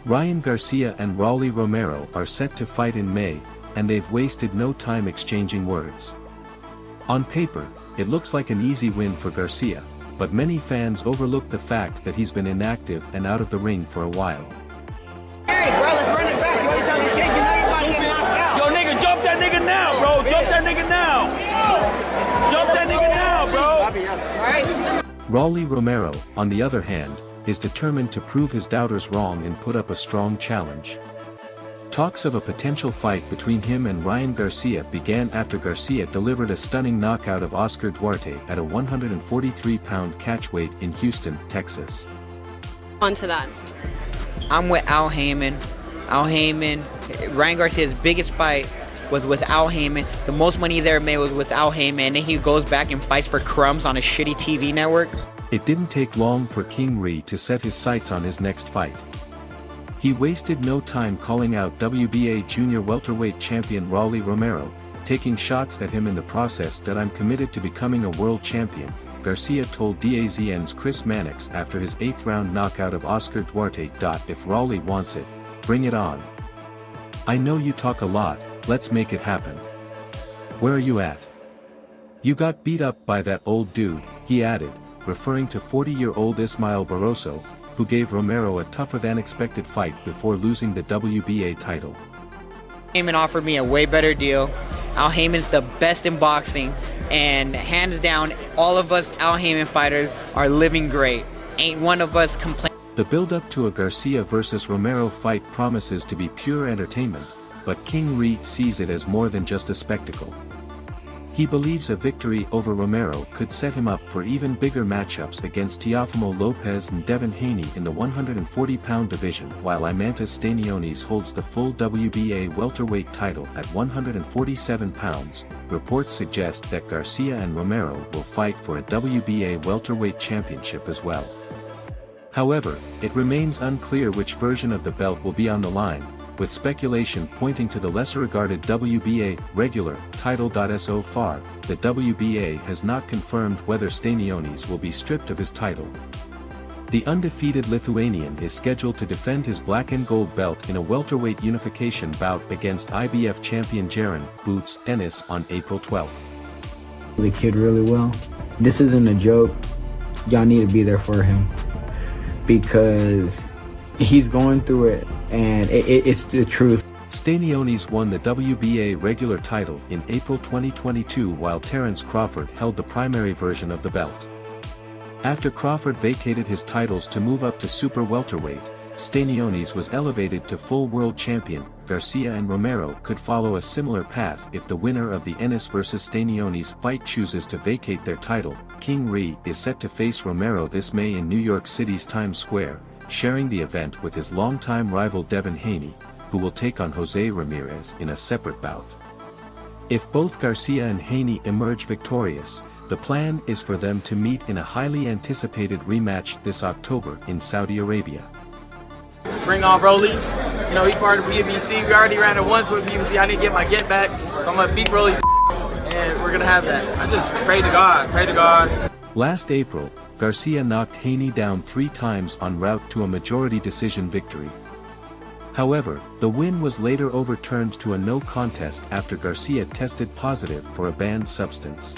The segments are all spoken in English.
Ryan Garcia and Rolly Romero are set to fight in May, and they've wasted no time exchanging words. On paper, it looks like an easy win for Garcia, but many fans overlook the fact that he's been inactive and out of the ring for a while. Hey, bro, let's run it back. You ain't talking shit. You know you're about to get knocked out. Yo, nigga, jump that nigga now, bro. Jump that nigga now. Jump that nigga now, bro. All right? Rolly Romero, on the other hand, is determined to prove his doubters wrong and put up a strong challenge. Talks of a potential fight between him and Ryan Garcia began after Garcia delivered a stunning knockout of Oscar Duarte at a 143-pound catchweight in Houston, Texas. On to that. I'm with Al Heyman. Ryan Garcia's biggest fight was with Al Heyman. The most money he ever made was with Al Heyman. And then he goes back and fights for crumbs on a shitty TV network. It didn't take long for King Ree to set his sights on his next fight. He wasted no time calling out WBA junior welterweight champion Rolly Romero, taking shots at him in the process. "That I'm committed to becoming a world champion," Garcia told DAZN's Chris Mannix after his 8th-round knockout of Oscar Duarte. "If Rolly wants it, bring it on. I know you talk a lot, let's make it happen. Where are you at? You got beat up by that old dude," he added, referring to 40-year-old Ismael Barroso, who gave Romero a tougher-than-expected fight before losing the WBA title. Heyman offered me a way better deal. Al Heyman's the best in boxing, and hands down, all of us Al Heyman fighters are living great. Ain't one of us complaining. The build-up to a Garcia versus Romero fight promises to be pure entertainment, but King Ree sees it as more than just a spectacle. He believes a victory over Romero could set him up for even bigger matchups against Teofimo Lopez and Devin Haney in the 140-pound division, while Imantas Stanionis holds the full WBA welterweight title at 147 pounds. Reports suggest that Garcia and Romero will fight for a WBA welterweight championship as well. However, it remains unclear which version of the belt will be on the line, with speculation pointing to the lesser-regarded WBA regular title. So far, the WBA has not confirmed whether Stanionis will be stripped of his title. The undefeated Lithuanian is scheduled to defend his black and gold belt in a welterweight unification bout against IBF champion Jaron "Boots" Ennis on April 12th. The kid really well. This isn't a joke. Y'all need to be there for him, because he's going through it, and it's the truth. Stanionis won the WBA regular title in April 2022 while Terence Crawford held the primary version of the belt. After Crawford vacated his titles to move up to super welterweight, Stanionis was elevated to full world champion. Garcia and Romero could follow a similar path if the winner of the Ennis vs Stanionis fight chooses to vacate their title. King Ree is set to face Romero this May in New York City's Times Square, sharing the event with his longtime rival Devin Haney, who will take on Jose Ramirez in a separate bout. If both Garcia and Haney emerge victorious, the plan is for them to meet in a highly anticipated rematch this October in Saudi Arabia. Bring on Rolly. You know, he part of PBC. We already ran it once with PBC. I need to get my get back. So I'm going to beat Rolly, and we're going to have that. I just pray to God. Last April, Garcia knocked Haney down 3 times en route to a majority decision victory. However, the win was later overturned to a no contest after Garcia tested positive for a banned substance.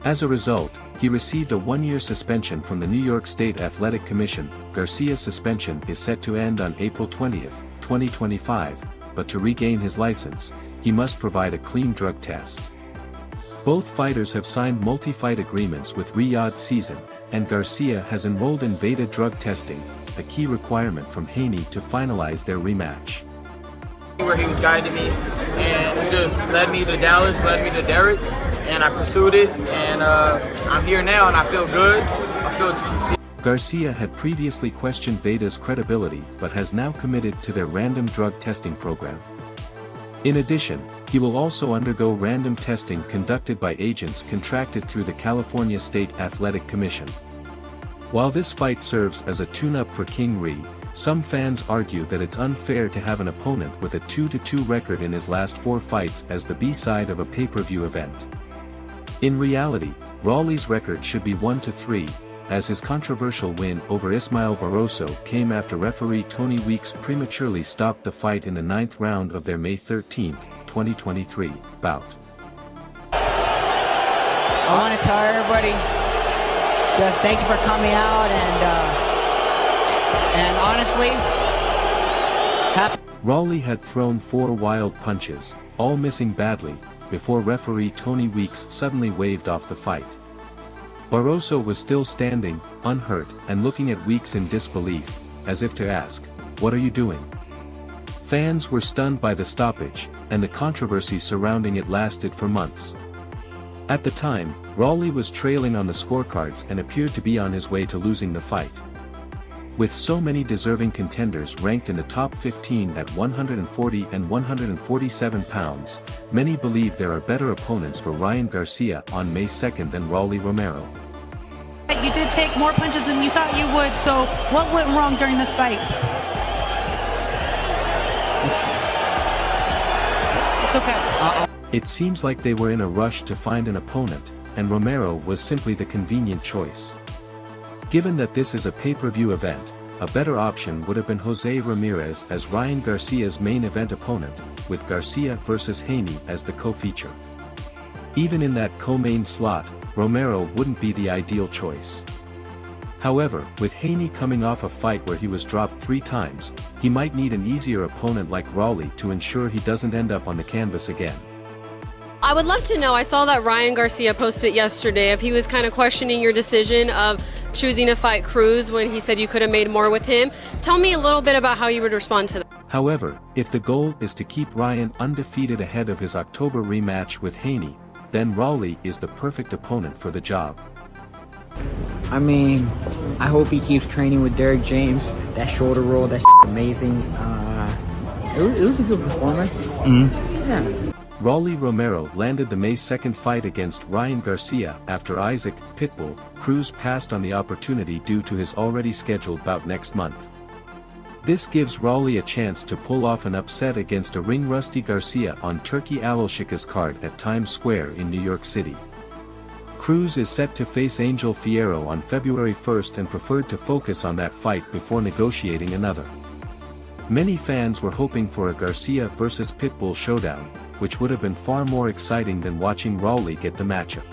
As a result, he received a 1-year suspension from the New York State Athletic Commission. Garcia's suspension is set to end on April 20, 2025, but to regain his license, he must provide a clean drug test. Both fighters have signed multi-fight agreements with Riyadh Season, and Garcia has enrolled in Veda drug testing, a key requirement from Haney to finalize their rematch. Where he was guiding me, and he just led me to Dallas, led me to Derek, and I pursued it, and I'm here now, and I feel good. Garcia had previously questioned Veda's credibility but has now committed to their random drug testing program. In addition, he will also undergo random testing conducted by agents contracted through the California State Athletic Commission. While this fight serves as a tune-up for King Ree, some fans argue that it's unfair to have an opponent with a 2-2 record in his last 4 fights as the B-side of a pay-per-view event. In reality, Rolly's record should be 1-3, as his controversial win over Ismael Barroso came after referee Tony Weeks prematurely stopped the fight in the 9th round of their May 13, 2023, bout. I want to tell everybody, just thank you for coming out, and honestly, Rolly had thrown 4 wild punches, all missing badly, before referee Tony Weeks suddenly waved off the fight. Barroso was still standing, unhurt, and looking at Weeks in disbelief, as if to ask, "What are you doing?" Fans were stunned by the stoppage, and the controversy surrounding it lasted for months. At the time, Rolly was trailing on the scorecards and appeared to be on his way to losing the fight. With so many deserving contenders ranked in the top 15 at 140 and 147 pounds, many believe there are better opponents for Ryan Garcia on May 2nd than Rolly Romero. You did take more punches than you thought you would, so what went wrong during this fight? It's okay. It seems like they were in a rush to find an opponent, and Romero was simply the convenient choice. Given that this is a pay-per-view event, a better option would have been Jose Ramirez as Ryan Garcia's main event opponent, with Garcia versus Haney as the co-feature. Even in that co-main slot, Romero wouldn't be the ideal choice. However, with Haney coming off a fight where he was dropped 3 times, he might need an easier opponent like Rolly to ensure he doesn't end up on the canvas again. I would love to know, I saw that Ryan Garcia posted yesterday, if he was kind of questioning your decision of choosing to fight Cruz when he said you could have made more with him. Tell me a little bit about how you would respond to that. However, if the goal is to keep Ryan undefeated ahead of his October rematch with Haney, then Rolly is the perfect opponent for the job. I mean, I hope he keeps training with Derek James. That shoulder roll, that's amazing. It was a good performance. Yeah. Rolly Romero landed the May 2nd fight against Ryan Garcia after Isaac "Pitbull" Cruz passed on the opportunity due to his already scheduled bout next month. This gives Rolly a chance to pull off an upset against a ring-rusty Garcia on Turkey Alashika's card at Times Square in New York City. Cruz is set to face Angel Fierro on February 1st and preferred to focus on that fight before negotiating another. Many fans were hoping for a Garcia versus Pitbull showdown, which would have been far more exciting than watching Rolly get the matchup.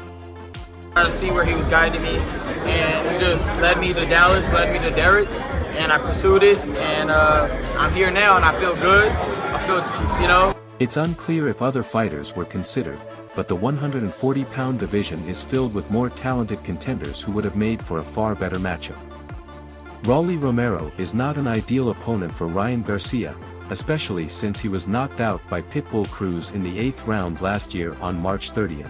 Trying to see where he was guiding me, and he just led me to Dallas, led me to Derek, and I pursued it, and I'm here now, and I feel good. I feel, It's unclear if other fighters were considered, but the 140-pound division is filled with more talented contenders who would have made for a far better matchup. Rolly Romero is not an ideal opponent for Ryan Garcia, especially since he was knocked out by Pitbull Cruz in the 8th round last year on March 30th.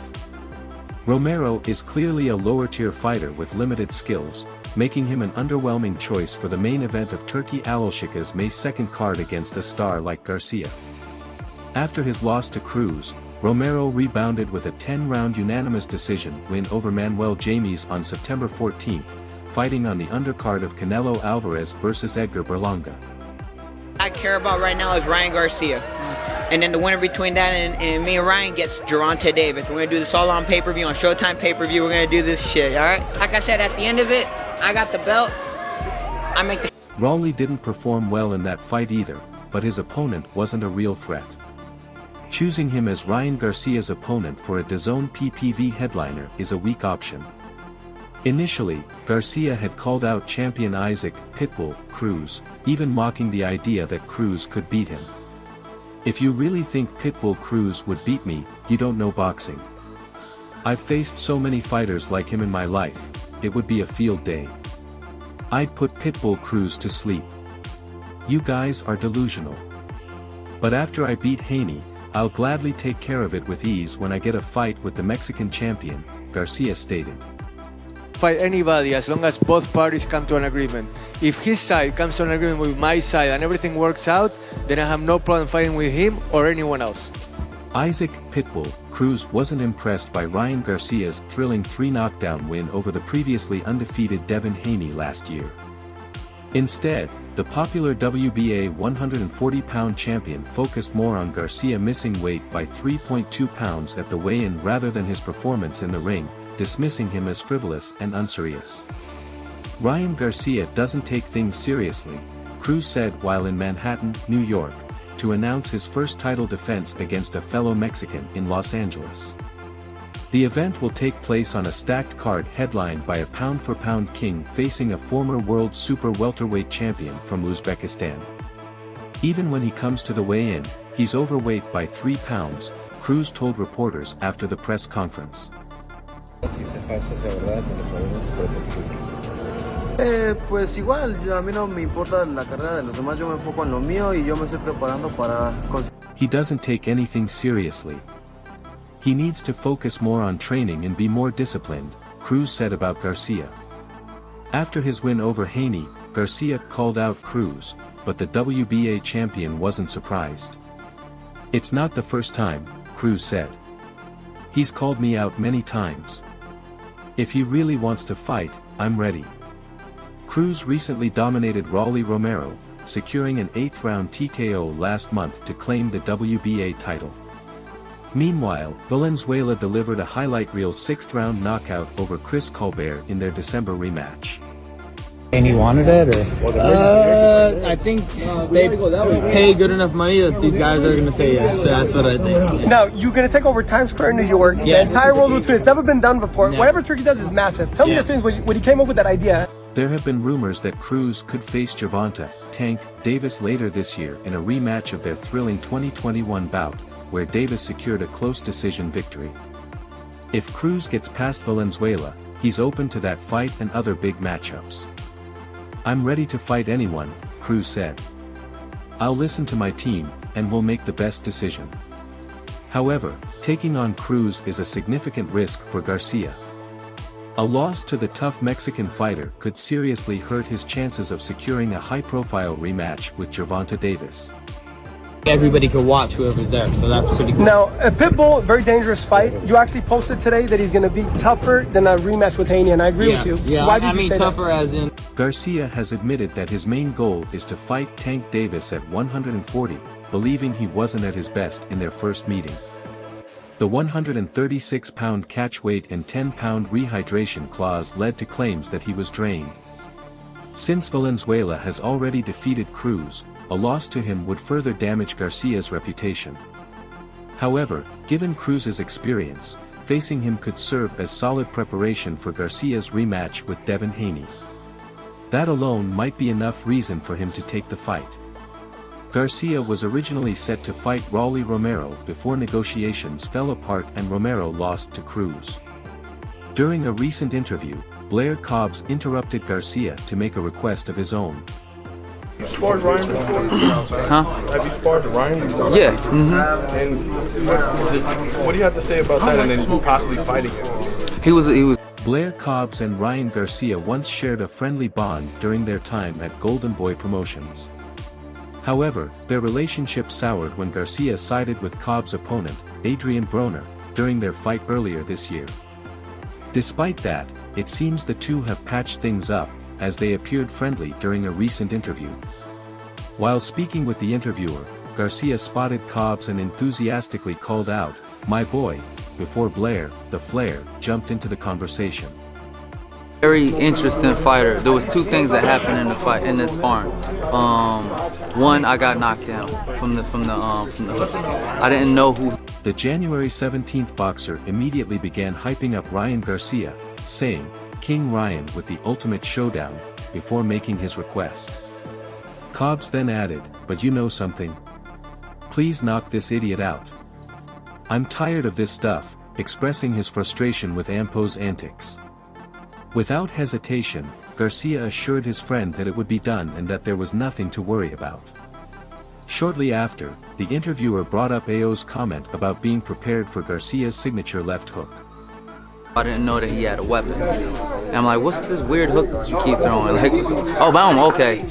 Romero is clearly a lower-tier fighter with limited skills, making him an underwhelming choice for the main event of Turkey Alashika's May 2nd card against a star like Garcia. After his loss to Cruz, Romero rebounded with a 10-round unanimous decision win over Manuel James on September 14th, fighting on the undercard of Canelo Alvarez versus Edgar Berlanga. I care about right now is Ryan Garcia. And then the winner between that and me and Ryan gets Gervonta Davis. We're going to do this all on pay-per-view, on Showtime pay-per-view. We're going to do this shit, alright? Like I said, at the end of it, I got the belt. I make the... Rolly didn't perform well in that fight either, but his opponent wasn't a real threat. Choosing him as Ryan Garcia's opponent for a DAZN PPV headliner is a weak option. Initially, Garcia had called out champion Isaac "Pitbull" Cruz, even mocking the idea that Cruz could beat him. "If you really think Pitbull Cruz would beat me, you don't know boxing. I've faced so many fighters like him in my life, it would be a field day. I'd put Pitbull Cruz to sleep. You guys are delusional. But after I beat Haney, I'll gladly take care of it with ease when I get a fight with the Mexican champion," Garcia stated. Fight anybody as long as both parties come to an agreement. If his side comes to an agreement with my side and everything works out, then I have no problem fighting with him or anyone else. Isaac "Pitbull" Cruz wasn't impressed by Ryan Garcia's thrilling 3-knockdown win over the previously undefeated Devin Haney last year. Instead, the popular WBA 140-pound champion focused more on Garcia missing weight by 3.2 pounds at the weigh-in rather than his performance in the ring, dismissing him as frivolous and unserious. Ryan Garcia doesn't take things seriously, Cruz said while in Manhattan, New York, to announce his first title defense against a fellow Mexican in Los Angeles. The event will take place on a stacked card headlined by a pound-for-pound king facing a former world super welterweight champion from Uzbekistan. Even when he comes to the weigh-in, he's overweight by 3 pounds, Cruz told reporters after the press conference. Pues igual, a mí no me importa la carrera de los demás, yo me enfoco en lo mío y yo me estoy preparando para... He doesn't take anything seriously. He needs to focus more on training and be more disciplined, Cruz said about Garcia. After his win over Haney, Garcia called out Cruz, but the WBA champion wasn't surprised. It's not the first time, Cruz said. He's called me out many times. If he really wants to fight, I'm ready. Cruz recently dominated Rolly Romero, securing an 8th-round TKO last month to claim the WBA title. Meanwhile, Valenzuela delivered a highlight reel 6th-round knockout over Chris Colbert in their December rematch. And he wanted it, or? I think they pay good enough money that these guys are going to say yes, so that's what I think. Now, you're going to take over Times Square in New York, the entire world will twin. It's never been done before. Yeah. Whatever Turkey does is massive. Tell me the things when he came up with that idea. There have been rumors that Cruz could face Gervonta "Tank" Davis later this year in a rematch of their thrilling 2021 bout, where Davis secured a close decision victory. If Cruz gets past Valenzuela, he's open to that fight and other big matchups. I'm ready to fight anyone, Cruz said. I'll listen to my team, and we'll make the best decision. However, taking on Cruz is a significant risk for Garcia. A loss to the tough Mexican fighter could seriously hurt his chances of securing a high-profile rematch with Gervonta Davis. Everybody could watch whoever's there, so that's pretty cool. Now, a Pitbull, very dangerous fight. You actually posted today that he's going to be tougher than a rematch with Haney, and I agree with you. Yeah, Why did I you mean say tougher that? as in... Garcia has admitted that his main goal is to fight Tank Davis at 140, believing he wasn't at his best in their first meeting. The 136-pound catch weight and 10-pound rehydration clause led to claims that he was drained. Since Valenzuela has already defeated Cruz, a loss to him would further damage Garcia's reputation. However, given Cruz's experience, facing him could serve as solid preparation for Garcia's rematch with Devin Haney. That alone might be enough reason for him to take the fight. Garcia was originally set to fight Rolly Romero before negotiations fell apart and Romero lost to Cruz. During a recent interview, Blair Cobbs interrupted Garcia to make a request of his own. You sparred Ryan before? Huh? Have you sparred Ryan before? Yeah. And what do you have to say about that and then possibly fighting him? He was... Blair Cobbs and Ryan Garcia once shared a friendly bond during their time at Golden Boy Promotions. However, their relationship soured when Garcia sided with Cobbs' opponent, Adrian Broner, during their fight earlier this year. Despite that, it seems the two have patched things up, as they appeared friendly during a recent interview. While speaking with the interviewer, Garcia spotted Cobbs and enthusiastically called out, "My boy," before Blair, the Flair, jumped into the conversation. Very interesting fighter. There was two things that happened in the fight, in the sparring. One, I got knocked down from the hook. I didn't know who. The January 17th boxer immediately began hyping up Ryan Garcia, saying, "King Ryan with the ultimate showdown," before making his request. Cobbs then added, "But you know something? Please knock this idiot out. I'm tired of this stuff," expressing his frustration with Ampo's antics. Without hesitation, Garcia assured his friend that it would be done and that there was nothing to worry about. Shortly after, the interviewer brought up Ao's comment about being prepared for Garcia's signature left hook. I didn't know that he had a weapon. And I'm like, what's this weird hook that you keep throwing? Like, oh, boom, okay.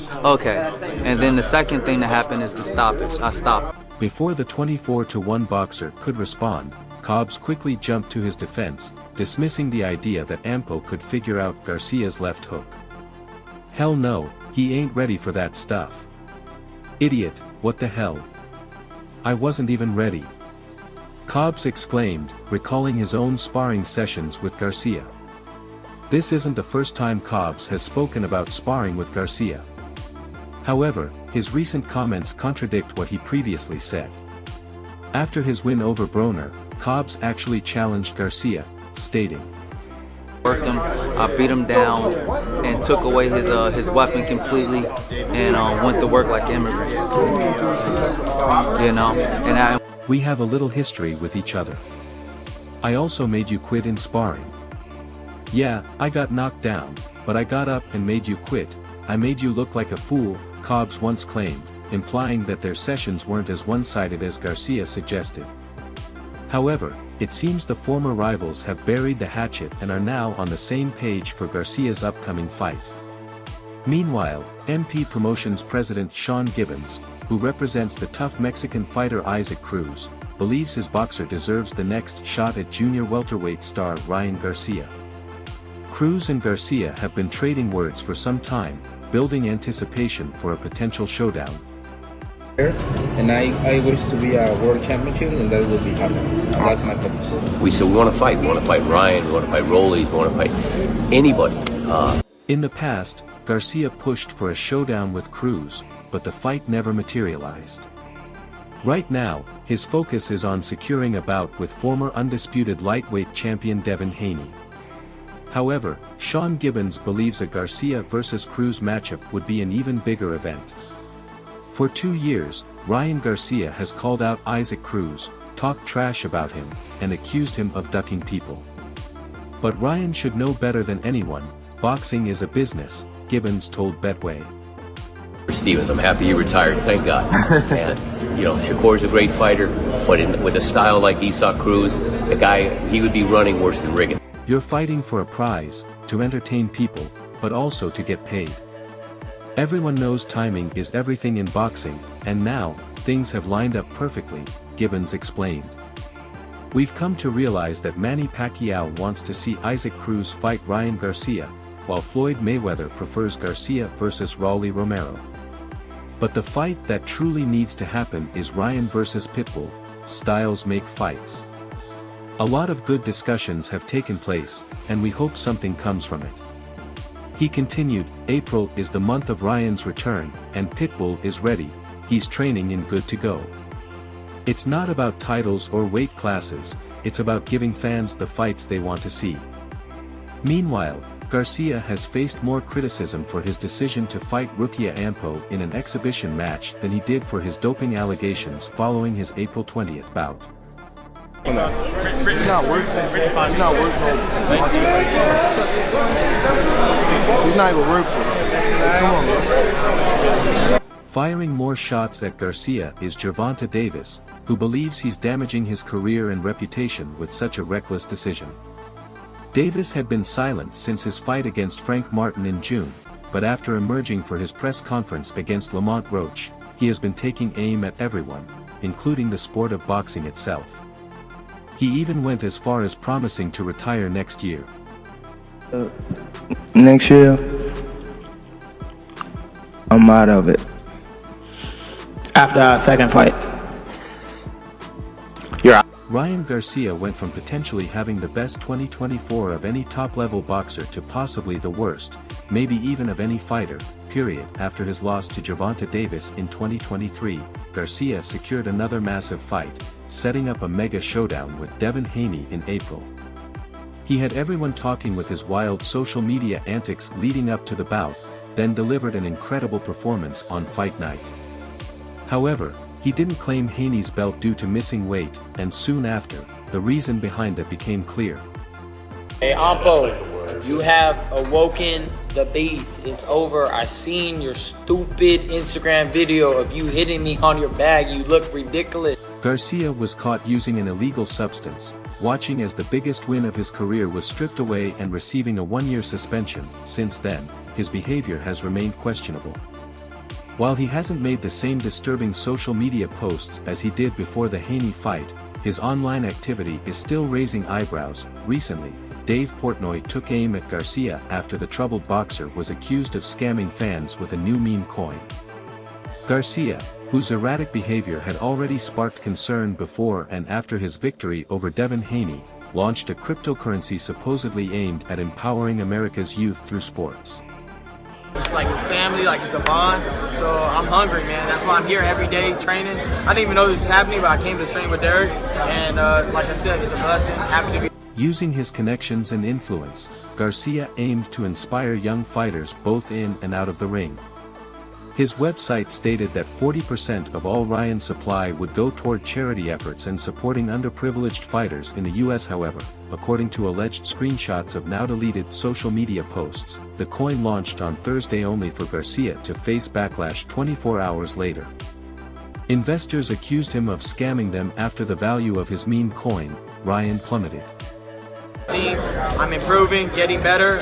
And then the second thing that happened is the stoppage. I stopped. Before the 24-1 boxer could respond, Cobbs quickly jumped to his defense, dismissing the idea that Ampo could figure out Garcia's left hook. "Hell no, he ain't ready for that stuff. Idiot, what the hell? I wasn't even ready," Cobbs exclaimed, recalling his own sparring sessions with Garcia. This isn't the first time Cobbs has spoken about sparring with Garcia. However, his recent comments contradict what he previously said. After his win over Broner, Cobbs actually challenged Garcia, stating, "Worked him, I beat him down, and took away his weapon completely, and went to work like an immigrant. You know, and we have a little history with each other. I also made you quit in sparring. Yeah, I got knocked down, but I got up and made you quit. I made you look like a fool," Cobbs once claimed, implying that their sessions weren't as one-sided as Garcia suggested. However, it seems the former rivals have buried the hatchet and are now on the same page for Garcia's upcoming fight. Meanwhile, MP Promotions President Sean Gibbons, who represents the tough Mexican fighter Isaac Cruz, believes his boxer deserves the next shot at junior welterweight star Ryan Garcia. Cruz and Garcia have been trading words for some time, building anticipation for a potential showdown. And I wish to be a world championship, and that will be happening. That's my focus. We said we want to fight. We want to fight Ryan. We want to fight Rolly. We want to fight anybody. In the past, Garcia pushed for a showdown with Cruz, but the fight never materialized. Right now, his focus is on securing a bout with former undisputed lightweight champion Devin Haney. However, Sean Gibbons believes a Garcia vs. Cruz matchup would be an even bigger event. For 2 years, Ryan Garcia has called out Isaac Cruz, talked trash about him, and accused him of ducking people. But Ryan should know better than anyone, boxing is a business, Gibbons told Betway. Stevens, I'm happy he retired, thank God. And, you know, Shakur's a great fighter, but with a style like Isaac Cruz, the guy, he would be running worse than Riggin. You're fighting for a prize, to entertain people, but also to get paid. Everyone knows timing is everything in boxing, and now, things have lined up perfectly, Gibbons explained. We've come to realize that Manny Pacquiao wants to see Isaac Cruz fight Ryan Garcia, while Floyd Mayweather prefers Garcia vs. Rolly Romero. But the fight that truly needs to happen is Ryan vs. Pitbull, styles make fights. A lot of good discussions have taken place, and we hope something comes from it. He continued, April is the month of Ryan's return, and Pitbull is ready, he's training and good to go. It's not about titles or weight classes, it's about giving fans the fights they want to see. Meanwhile, Garcia has faced more criticism for his decision to fight Rukia Ampo in an exhibition match than he did for his doping allegations following his April 20th bout. He's not worth it. He's not worth it. He's not even worth it. Come on, bro. Firing more shots at Garcia is Gervonta Davis, who believes he's damaging his career and reputation with such a reckless decision. Davis had been silent since his fight against Frank Martin in June, but after emerging for his press conference against Lamont Roach, he has been taking aim at everyone, including the sport of boxing itself. He even went as far as promising to retire next year. Next year, I'm out of it. After our second fight, you're out. Ryan Garcia went from potentially having the best 2024 of any top-level boxer to possibly the worst, maybe even of any fighter, period. After his loss to Gervonta Davis in 2023, Garcia secured another massive fight, setting up a mega showdown with Devin Haney in April. He had everyone talking with his wild social media antics leading up to the bout, then delivered an incredible performance on fight night. However, he didn't claim Haney's belt due to missing weight, and soon after, the reason behind it became clear. Hey Ampo, you have awoken the beast. It's over. I seen your stupid Instagram video of you hitting me on your bag. You look ridiculous. Garcia was caught using an illegal substance, watching as the biggest win of his career was stripped away and receiving a 1-year suspension. Since then, his behavior has remained questionable. While he hasn't made the same disturbing social media posts as he did before the Haney fight, his online activity is still raising eyebrows. Recently, Dave Portnoy took aim at Garcia after the troubled boxer was accused of scamming fans with a new meme coin. Garcia, whose erratic behavior had already sparked concern before and after his victory over Devin Haney, launched a cryptocurrency supposedly aimed at empowering America's youth through sports. It's like his family, like it's a bond. So I'm hungry, man. That's why I'm here every day training. I didn't even know this was happening, but I came to train with Derek. And like I said, it's a blessing. Happy to be. Using his connections and influence, Garcia aimed to inspire young fighters both in and out of the ring. His website stated that 40% of all Ryan's supply would go toward charity efforts and supporting underprivileged fighters in the US. However, according to alleged screenshots of now-deleted social media posts, the coin launched on Thursday only for Garcia to face backlash 24 hours later. Investors accused him of scamming them after the value of his meme coin, Ryan, plummeted. I'm improving, getting better.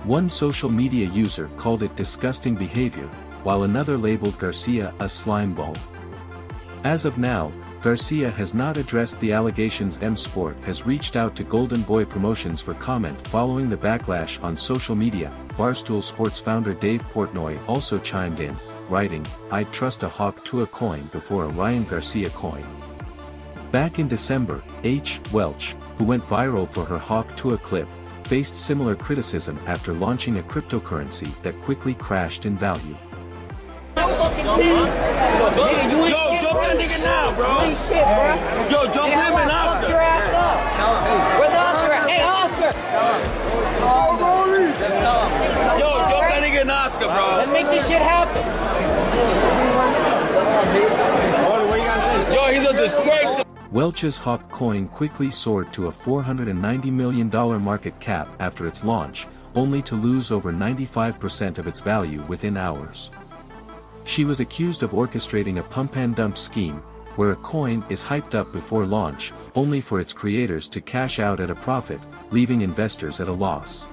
One social media user called it disgusting behavior, while another labeled Garcia a slime ball. As of now, Garcia has not addressed the allegations. M Sport has reached out to Golden Boy Promotions for comment following the backlash on social media. Barstool Sports founder Dave Portnoy also chimed in, writing, "I'd trust a hawk to a coin before a Ryan Garcia coin." Back in December, H. Welch, who went viral for her hawk to a clip, faced similar criticism after launching a cryptocurrency that quickly crashed in value. Yo, jump that nigga now, bro. Yo, jump him and Oscar. Your ass up. Where's Oscar? Hey, Oscar. Yo, jump that nigga and Oscar, bro. Let's make this shit happen. Yo, he's a disgrace. Welch's Hawk coin quickly soared to a $490 million market cap after its launch, only to lose over 95% of its value within hours. She was accused of orchestrating a pump-and-dump scheme, where a coin is hyped up before launch, only for its creators to cash out at a profit, leaving investors at a loss.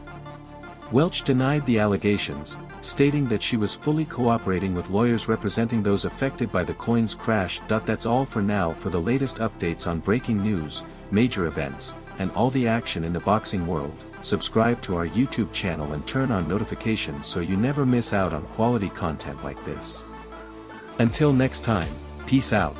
Welch denied the allegations, stating that she was fully cooperating with lawyers representing those affected by the coin's crash. That's all for now. For the latest updates on breaking news, major events, and all the action in the boxing world, subscribe to our YouTube channel and turn on notifications so you never miss out on quality content like this. Until next time, peace out.